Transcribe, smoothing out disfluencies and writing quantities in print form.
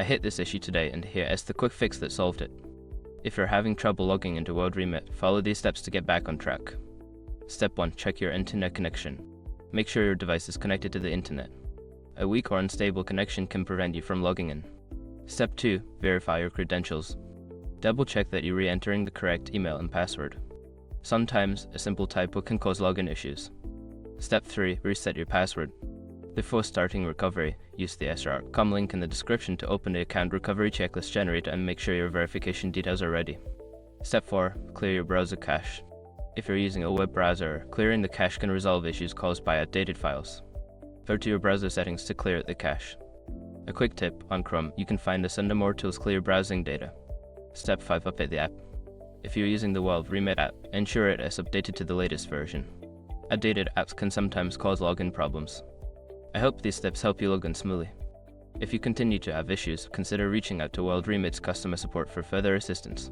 I hit this issue today and here is the quick fix that solved it. If you're having trouble logging into WorldRemit, follow these steps to get back on track. Step 1. Check your internet connection. Make sure your device is connected to the internet. A weak or unstable connection can prevent you from logging in. Step 2. Verify your credentials. Double check that you're re-entering the correct email and password. Sometimes, a simple typo can cause login issues. Step 3. Reset your password. Before starting recovery, use the sr.com link in the description to open the account recovery checklist generator and make sure your verification details are ready. Step 4. Clear your browser cache. If you're using a web browser, clearing the cache can resolve issues caused by outdated files. Go to your browser settings to clear the cache. A quick tip: on Chrome, you can find this under More Tools Clear Browsing Data. Step 5. Update the app. If you're using the WorldRemit app, ensure it is updated to the latest version. Outdated apps can sometimes cause login problems. I hope these steps help you log in smoothly. If you continue to have issues, consider reaching out to WorldRemit's customer support for further assistance.